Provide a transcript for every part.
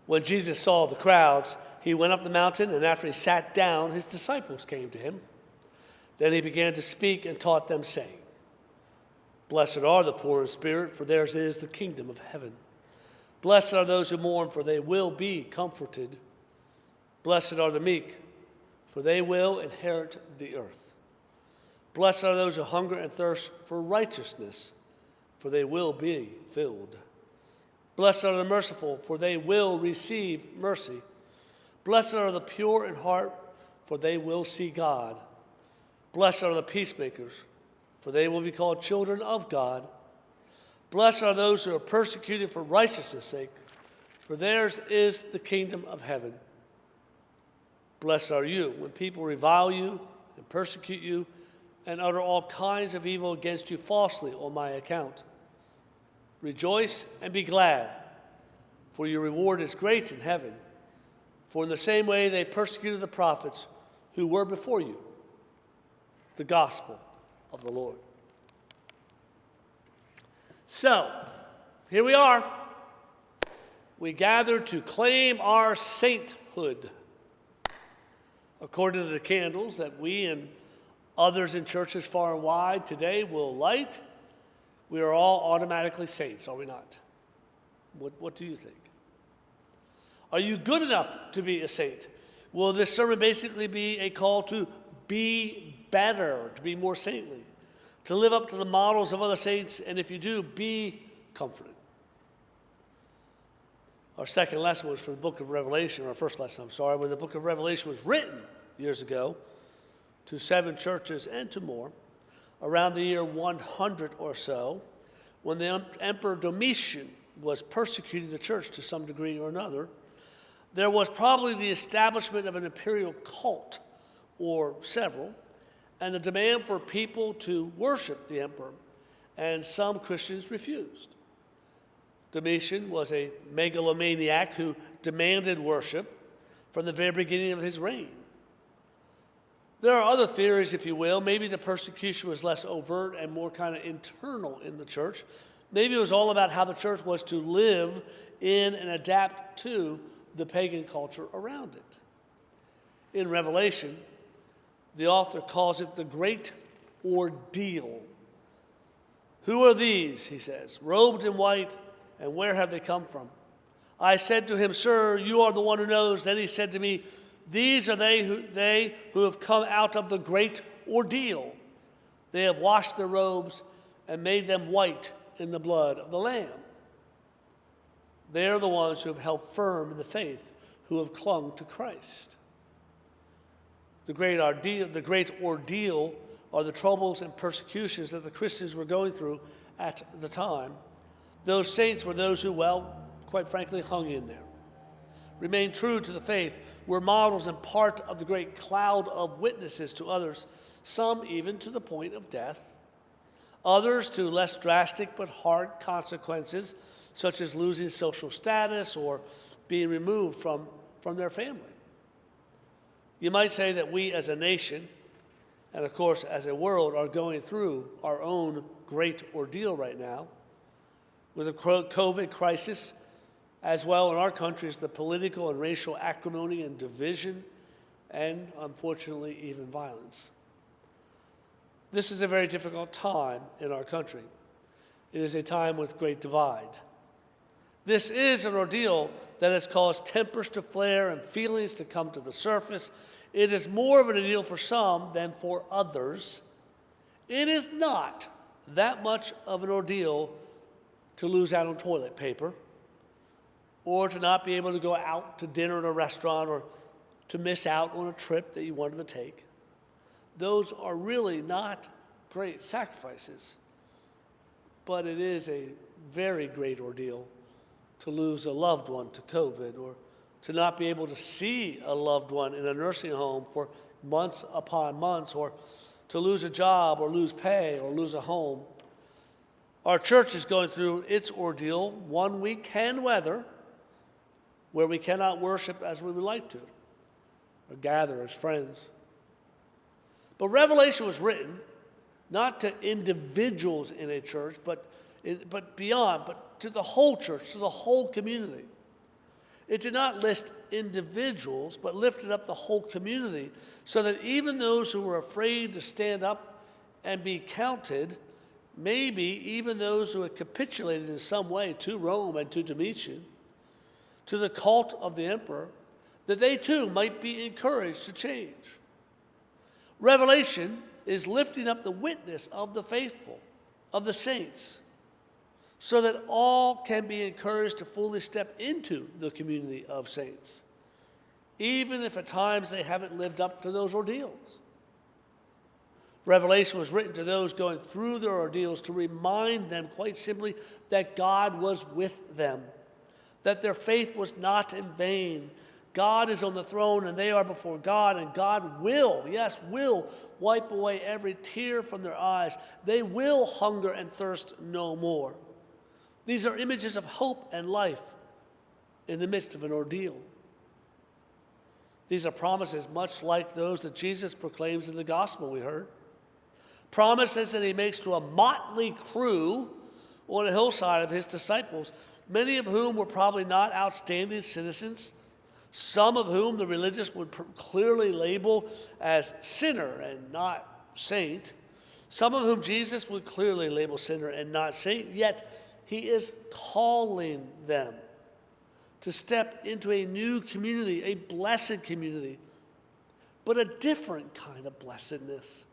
When Jesus saw the crowds, he went up the mountain, and after he sat down, his disciples came to him. Then he began to speak and taught them, saying, "Blessed are the poor in spirit, for theirs is the kingdom of heaven. Blessed are those who mourn, for they will be comforted. Blessed are the meek, for they will inherit the earth. Blessed are those who hunger and thirst for righteousness, for they will be filled. Blessed are the merciful, for they will receive mercy. Blessed are the pure in heart, for they will see God. Blessed are the peacemakers, for they will be called children of God. Blessed are those who are persecuted for righteousness' sake, for theirs is the kingdom of heaven. Blessed are you when people revile you and persecute you and utter all kinds of evil against you falsely on my account. Rejoice and be glad, for your reward is great in heaven. For in the same way they persecuted the prophets who were before you." The gospel of the Lord. So, here we are. We gather to claim our sainthood. According to the candles that we and others in churches far and wide today will light, we are all automatically saints, are we not? What do you think? Are you good enough to be a saint? Will this sermon basically be a call to be better, to be more saintly, to live up to the models of other saints, and if you do, be comforted? Our second lesson was from the book of Revelation, or our first lesson, I'm sorry, when the book of Revelation was written years ago to 7 churches and to more, around the year 100 or so, when the Emperor Domitian was persecuting the church to some degree or another. There was probably the establishment of an imperial cult, or several, and the demand for people to worship the emperor, and some Christians refused. Domitian was a megalomaniac who demanded worship from the very beginning of his reign. There are other theories, if you will. Maybe the persecution was less overt and more kind of internal in the church. Maybe it was all about how the church was to live in and adapt to the pagan culture around it. In Revelation, the author calls it the great ordeal. "Who are these," he says, "robed in white, and where have they come from?" I said to him, "Sir, you are the one who knows." Then he said to me, "These are they who have come out of the great ordeal. They have washed their robes and made them white in the blood of the Lamb." They are the ones who have held firm in the faith, who have clung to Christ. The great ordeal are the troubles and persecutions that the Christians were going through at the time. Those saints were those who, well, quite frankly, hung in there, remained true to the faith, were models and part of the great cloud of witnesses to others, some even to the point of death, others to less drastic but hard consequences, such as losing social status or being removed from their family. You might say that we as a nation, and of course as a world, are going through our own great ordeal right now, with the COVID crisis, as well in our country as the political and racial acrimony and division, and unfortunately even violence. This is a very difficult time in our country. It is a time with great divide. This is an ordeal that has caused tempers to flare and feelings to come to the surface. It is more of an ordeal for some than for others. It is not that much of an ordeal to lose out on toilet paper, or to not be able to go out to dinner at a restaurant, or to miss out on a trip that you wanted to take. Those are really not great sacrifices, but it is a very great ordeal to lose a loved one to COVID, or to not be able to see a loved one in a nursing home for months upon months, or to lose a job, or lose pay, or lose a home. Our church is going through its ordeal, one we can weather, where we cannot worship as we would like to, or gather as friends. But Revelation was written not to individuals in a church, but beyond, but to the whole church, to the whole community. It did not list individuals, but lifted up the whole community, so that even those who were afraid to stand up and be counted, maybe even those who had capitulated in some way to Rome and to Domitian, to the cult of the emperor, that they too might be encouraged to change. Revelation is lifting up the witness of the faithful, of the saints, so that all can be encouraged to fully step into the community of saints, even if at times they haven't lived up to those ordeals. Revelation was written to those going through their ordeals to remind them quite simply that God was with them, that their faith was not in vain. God is on the throne and they are before God, and God will, yes, will wipe away every tear from their eyes. They will hunger and thirst no more. These are images of hope and life in the midst of an ordeal. These are promises much like those that Jesus proclaims in the gospel we heard. Promises that he makes to a motley crew on a hillside of his disciples, many of whom were probably not outstanding citizens, some of whom the religious would clearly label as sinner and not saint, some of whom Jesus would clearly label sinner and not saint, yet he is calling them to step into a new community, a blessed community, but a different kind of blessedness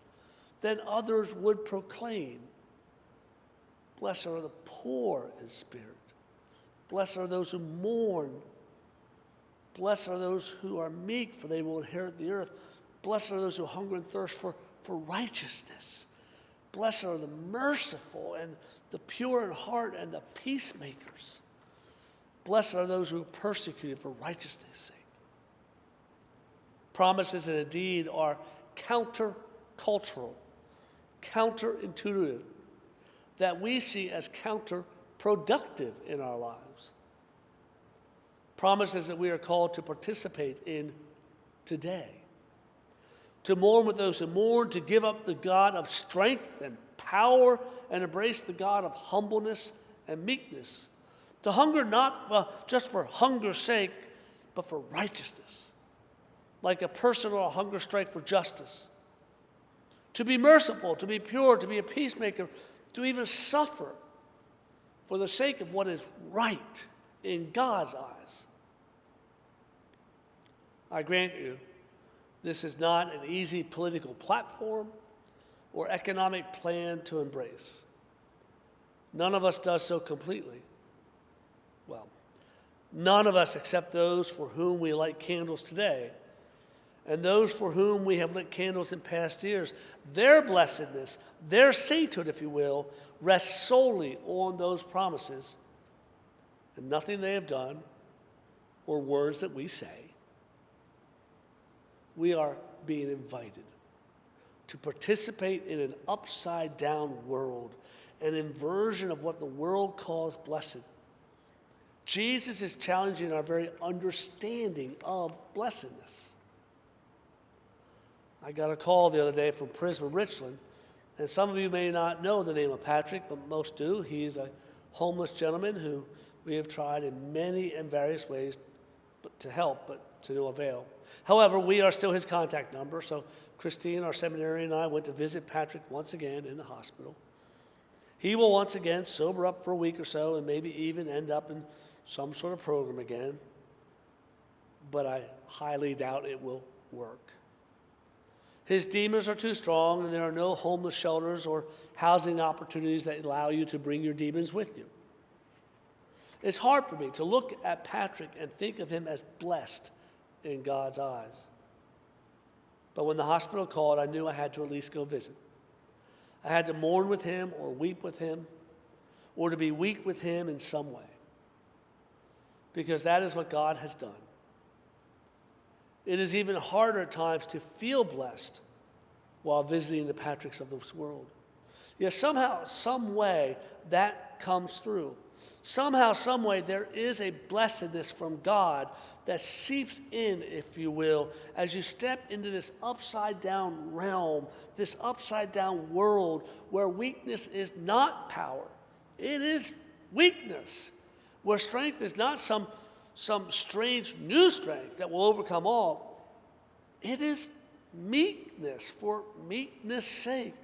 than others would proclaim. Blessed are the poor in spirit. Blessed are those who mourn. Blessed are those who are meek, for they will inherit the earth. Blessed are those who hunger and thirst for righteousness. Blessed are the merciful and the pure in heart and the peacemakers. Blessed are those who are persecuted for righteousness' sake. Promises that indeed are countercultural, counterintuitive, that we see as counterproductive in our lives. Promises that we are called to participate in today. To mourn with those who mourn, to give up the God of strength and power and embrace the God of humbleness and meekness. To hunger not just for hunger's sake, but for righteousness, like a personal hunger strike for justice. To be merciful, to be pure, to be a peacemaker, to even suffer for the sake of what is right in God's eyes. I grant you, this is not an easy political platform or economic plan to embrace. None of us does so completely. Well, none of us except those for whom we light candles today and those for whom we have lit candles in past years. Their blessedness, their sainthood, if you will, rests solely on those promises and nothing they have done or words that we say. We are being invited to participate in an upside-down world, an inversion of what the world calls blessed. Jesus is challenging our very understanding of blessedness. I got a call the other day from Prisma Richland, and some of you may not know the name of Patrick, but most do. He is a homeless gentleman who we have tried in many and various ways to help, but to no avail. However, we are still his contact number, so Christine, our seminarian, and I went to visit Patrick once again in the hospital. He will once again sober up for a week or so and maybe even end up in some sort of program again, but I highly doubt it will work. His demons are too strong, and there are no homeless shelters or housing opportunities that allow you to bring your demons with you. It's hard for me to look at Patrick and think of him as blessed in God's eyes. But when the hospital called, I knew I had to at least go visit. I had to mourn with him or weep with him or to be weak with him in some way, because that is what God has done. It is even harder at times to feel blessed while visiting the Patricks of this world. Yet somehow, some way, that comes through. Somehow, some way, there is a blessedness from God that seeps in, if you will, as you step into this upside-down realm, this upside-down world where weakness is not power. It is weakness. Where strength is not some some strange new strength that will overcome all. It is meekness for meekness' sake.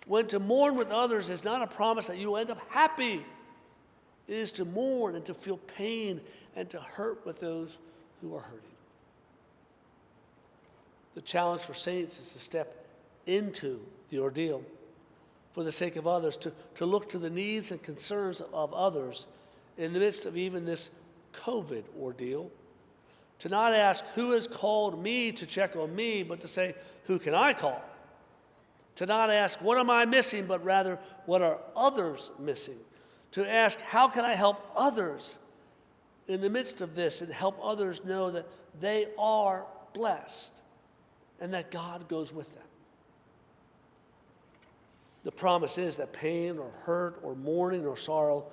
When to mourn with others is not a promise that you will end up happy. It is to mourn and to feel pain and to hurt with those who are hurting. The challenge for saints is to step into the ordeal for the sake of others, to look to the needs and concerns of others in the midst of even this COVID ordeal. To not ask who has called me to check on me, but to say, who can I call? To not ask, what am I missing, but rather, what are others missing? To ask, how can I help others in the midst of this and help others know that they are blessed and that God goes with them. The promise is that pain or hurt or mourning or sorrow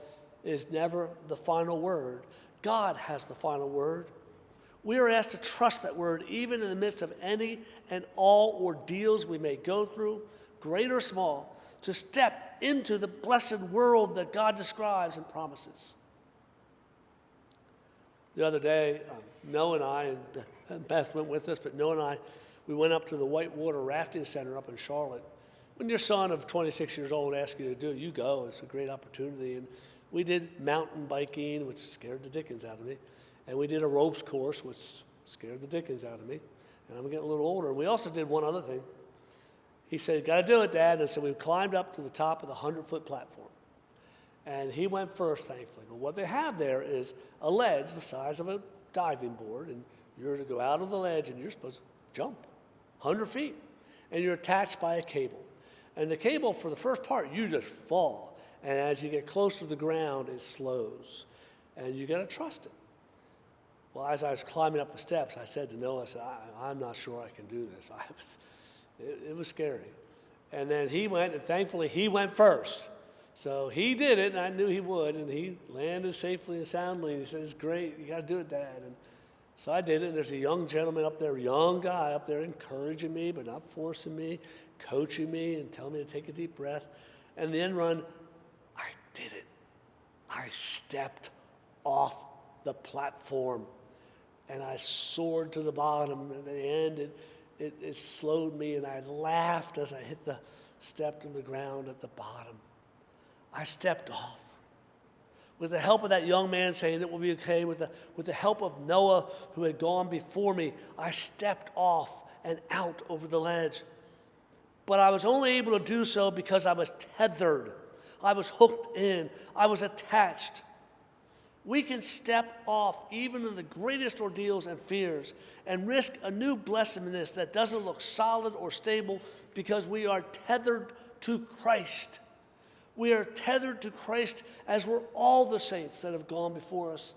is never the final word. God has the final word. We are asked to trust that word even in the midst of any and all ordeals we may go through, great or small, to step into the blessed world that God describes and promises. The other day, Noah and I, and Beth went with us, but Noah and I, we went up to the Whitewater Rafting Center up in Charlotte. When your son of 26 years old asks you to do it, you go. It's a great opportunity. And we did mountain biking, which scared the dickens out of me. And we did a ropes course, which scared the dickens out of me. And I'm getting a little older. And we also did one other thing. He said, got to do it, Dad. And so we climbed up to the top of the 100-foot platform. And he went first, thankfully. But what they have there is a ledge the size of a diving board. And you're to go out of the ledge, and you're supposed to jump 100 feet. And you're attached by a cable. And the cable, for the first part, you just fall. And as you get closer to the ground, it slows. And you got to trust it. Well, as I was climbing up the steps, I said to Noah, I said, I'm not sure I can do this. It was scary. And then he went, and thankfully he went first. So he did it, and I knew he would, and he landed safely and soundly. And he said, it's great, you got to do it, Dad. And so I did it, and there's a young gentleman up there, young guy up there encouraging me, but not forcing me, coaching me and telling me to take a deep breath. And the end run, I did it. I stepped off the platform, and I soared to the bottom. At the end, it slowed me, and I laughed as I hit the step to the ground at the bottom. I stepped off. With the help of that young man saying it will be okay, with the help of Noah who had gone before me, I stepped off and out over the ledge. But I was only able to do so because I was tethered. I was hooked in. I was attached. We can step off even in the greatest ordeals and fears and risk a new blessedness that doesn't look solid or stable because we are tethered to Christ. We are tethered to Christ as were all the saints that have gone before us.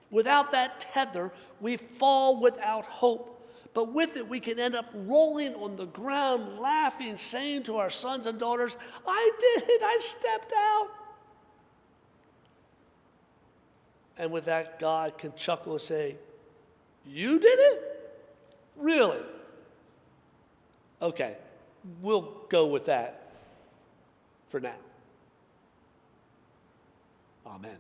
Without that tether, we fall without hope. But with it, we can end up rolling on the ground, laughing, saying to our sons and daughters, I did it, I stepped out. And with that, God can chuckle and say, you did it? Really? Okay, we'll go with that for now. Amen.